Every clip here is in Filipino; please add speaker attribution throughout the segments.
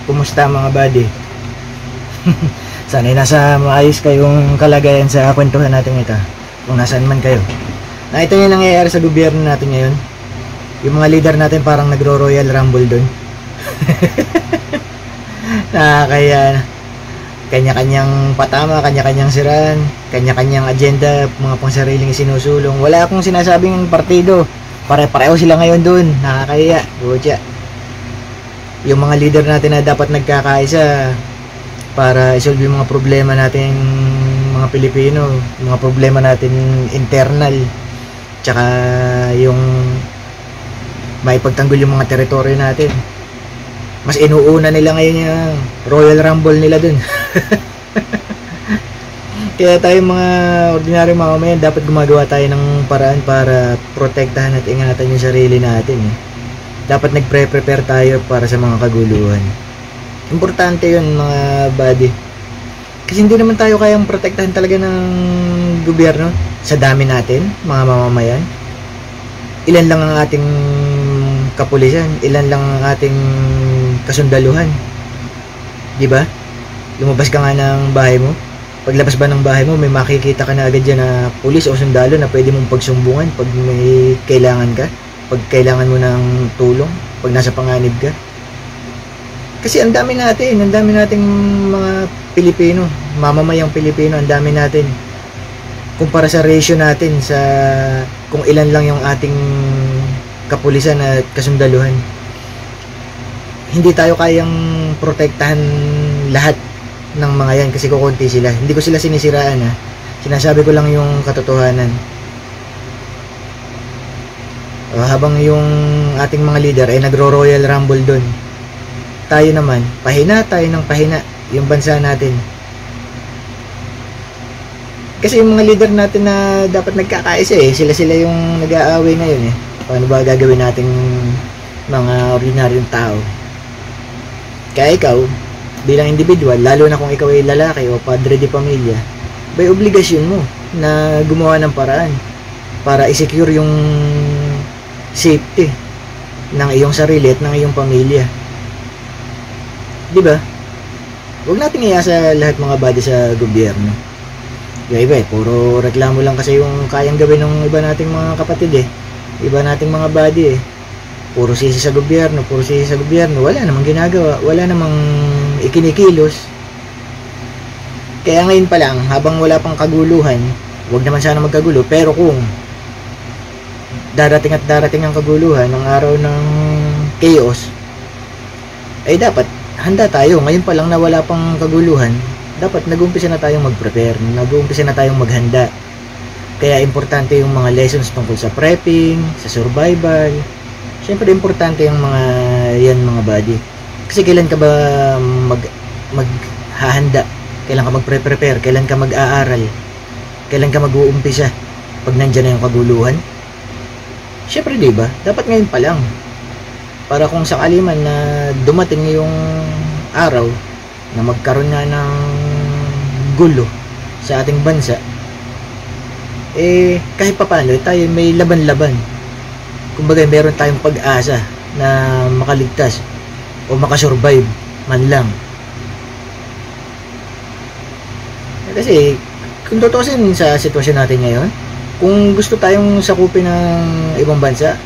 Speaker 1: Kumusta mga buddy? Sana'y nasa maayos kayong kalagayan sa kwentuhan natin ito, kung nasaan man kayo. Ito yung nangyayari sa gobyerno natin ngayon. Yung mga leader natin parang nagro-royal rumble dun. Kaya kanya-kanyang patama, kanya-kanyang siraan, kanya-kanyang agenda, mga pangsariling isinusulong. Wala akong sinasabing partido, pare-pareho sila ngayon dun. Nakakaya, butya. Yung mga leader natin na dapat nagkakaisa para isolve yung mga problema natin mga Pilipino, mga problema natin internal, tsaka yung maipagtanggol yung mga teritoryo natin. Mas inuuna nila ngayon yung Royal Rumble nila dun. Kaya tayo mga ordinaryong mamamayan, dapat gumagawa tayo ng paraan para protektahan at ingatan yung sarili natin. Dapat nagpre-prepare tayo para sa mga kaguluhan. Importante yun mga buddy. Kasi hindi naman tayo kayang protektahan talaga ng gobyerno. Sa dami natin, mga mamamayan. Ilan lang ang ating kapulisan, ilan lang ang ating kasundaluhan. Diba? Lumabas ka nga ng bahay mo. Paglabas ba ng bahay mo, may makikita ka na agad dyan na pulis o sundalo na pwede mong pagsumbungan pag may kailangan ka. Pag kailangan mo ng tulong, pag nasa panganib ka. Kasi ang dami nating mga Pilipino, mamamayang Pilipino, ang dami natin. Kumpara sa ratio natin sa kung ilan lang yung ating kapulisan at kasundaluhan. Hindi tayo kayang protektahan lahat ng mga yan kasi kukunti sila. Hindi ko sila sinisiraan ha. Sinasabi ko lang yung katotohanan. Habang yung ating mga leader ay nagro-royal rumble doon, tayo naman, pahina tayo ng pahina yung bansa natin. Kasi yung mga leader natin na dapat nagkakaisa sila yung nag-aaway ngayon Paano ba gagawin nating mga ordinaryong tao? Kaya ikaw, bilang individual, lalo na kung ikaw ay lalaki o padre de pamilya, may obligasyon mo na gumawa ng paraan para i-secure yung safety ng iyong sarili at ng iyong pamilya. Diba? Huwag nating iasa lahat mga buddy sa gobyerno. Yung iba puro reklamo lang kasi yung kayang gawin ng iba nating mga kapatid iba nating mga buddy puro sisi sa gobyerno, wala namang ginagawa, wala namang ikinikilos. Kaya ngayon pa lang, habang wala pang kaguluhan, huwag naman sana magkagulo, pero kung darating ang kaguluhan ng araw ng chaos, ay dapat handa tayo. Ngayon pa lang na wala pang kaguluhan, dapat nag-umpisa na tayong mag-prepare, nag-umpisa na tayong maghanda. Kaya importante yung mga lessons tungkol sa prepping, sa survival. Siyempre importante yung mga yan mga buddy. Kasi kailan ka ba maghahanda? Kailan ka mag-prepare? Kailan ka mag-aaral? Kailan ka mag-uumpisa? Pag nandyan na yung kaguluhan? Siyempre diba? Dapat ngayon pa lang. Para kung sakali man na dumating yung araw na magkaroon nga ng gulo sa ating bansa, kahit pa paano tayo may laban-laban. Kumbaga meron tayong pag-asa na makaligtas o makasurvive man lang. Kasi kung tutusin sa sitwasyon natin ngayon, kung gusto tayong sakupin ng ibang bansa,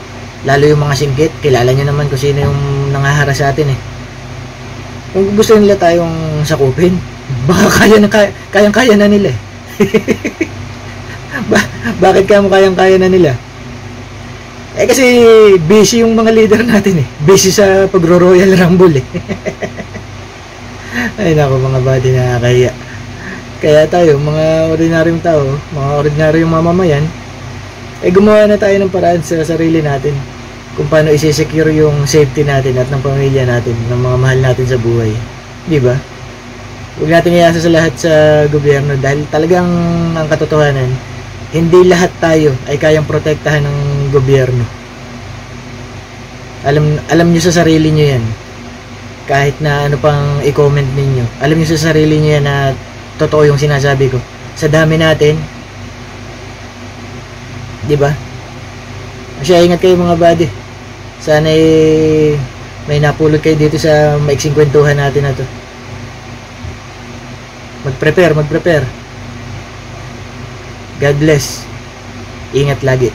Speaker 1: lalo yung mga singkit, kilala nyo naman kung sino yung nangahara sa atin Kung gusto nila tayong sakupin, baka kayang-kaya na nila Bakit kaya mo kayang-kaya na nila? Kasi busy yung mga leader natin busy sa pagro-royal rumble Ay nako mga buddy, nakakahiya. Kaya tayo, mga ordinaryong tao, mga ordinaryong mamamayan, gumawa na tayo ng paraan sa sarili natin kung paano isi-secure yung safety natin at ng pamilya natin, ng mga mahal natin sa buhay. Diba? Huwag natin iasa sa lahat sa gobyerno dahil talagang ang katotohanan, hindi lahat tayo ay kayang protektahan ng gobyerno. Alam nyo sa sarili nyo yan. Kahit na ano pang i-comment ninyo, alam nyo sa sarili nyo yan na totoo yung sinasabi ko. Sa dami natin, diba? Masya, ingat kayo mga buddy. Sana may napulot kayo dito sa maiksing kwentuhan natin na to. Mag-prepare. God bless. Ingat lagi.